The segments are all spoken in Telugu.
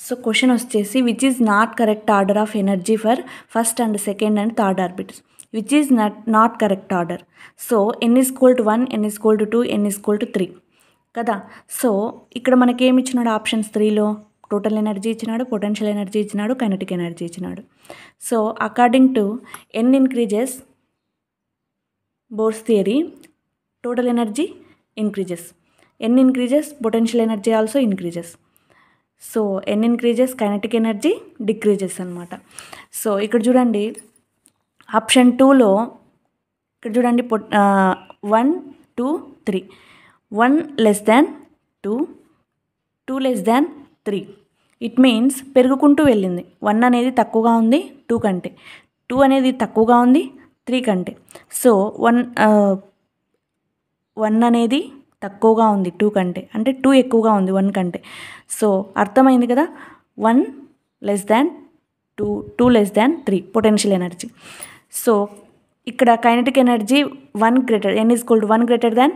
సో క్వశ్చన్ వచ్చేసి which is not correct order of energy for first and second and third orbits. Which is not correct order. So n is equal to 1, n is equal to 2, n is equal to 3 కదా. సో ఇక్కడ మనకి ఏమి ఇచ్చినాడు ఆప్షన్స్ 3లో? టోటల్ ఎనర్జీ ఇచ్చినాడు, పొటెన్షియల్ ఎనర్జీ ఇచ్చినాడు, కైనెటిక్ ఎనర్జీ ఇచ్చినాడు. So according to n increases Bohr's theory, total energy increases. n increases, potential energy also increases. So n increases, kinetic energy decreases అనమాట. సో ఇక్కడ చూడండి ఆప్షన్ 2లో ఇక్కడ చూడండి 1, 2, 3. 1 less than 2, 2 less than 3. It means పెరుగుకుంటూ వెళ్ళింది. 1 అనేది తక్కువగా ఉంది 2 కంటే, 2 అనేది తక్కువగా ఉంది 3 కంటే. సో 1 అనేది తక్కువగా ఉంది 2 కంటే, అంటే 2 ఎక్కువగా ఉంది 1 కంటే. సో అర్థమైంది కదా. 1 less than 2, 2 less than 3 potential energy. So ఇక్కడ kinetic energy 1 greater, n is equal to 1 greater than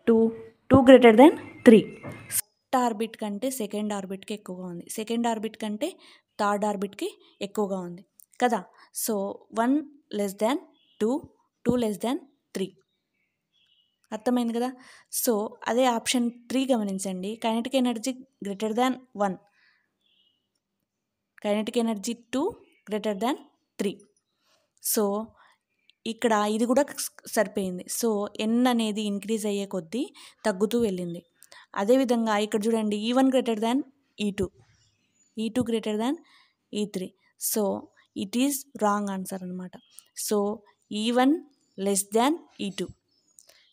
2, 2 greater than 3. First orbit కంటే సెకండ్ ఆర్బిట్కి ఎక్కువగా ఉంది, సెకండ్ ఆర్బిట్ కంటే థర్డ్ ఆర్బిట్కి ఎక్కువగా ఉంది కదా. So 1 less than 2, 2 less than 3. అర్థమైంది కదా. సో అదే ఆప్షన్ 3 గమనించండి. Kinetic energy greater than 1, kinetic energy 2 greater than 3. So ఇక్కడ ఇది కూడా సరిపోయింది. సో n అనేది ఇంక్రీజ్ అయ్యే కొద్దీ తగ్గుతూ వెళ్ళింది. అదేవిధంగా ఇక్కడ చూడండి E1 greater than E2, E2 greater than E3. So it is wrong answer అనమాట. So E1 less than E2,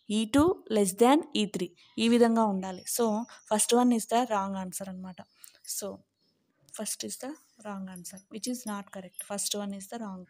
E2 less than E3 ఈ విధంగా ఉండాలి. So first one is the wrong answer అనమాట. So first is the wrong answer which is not correct. First one is the wrong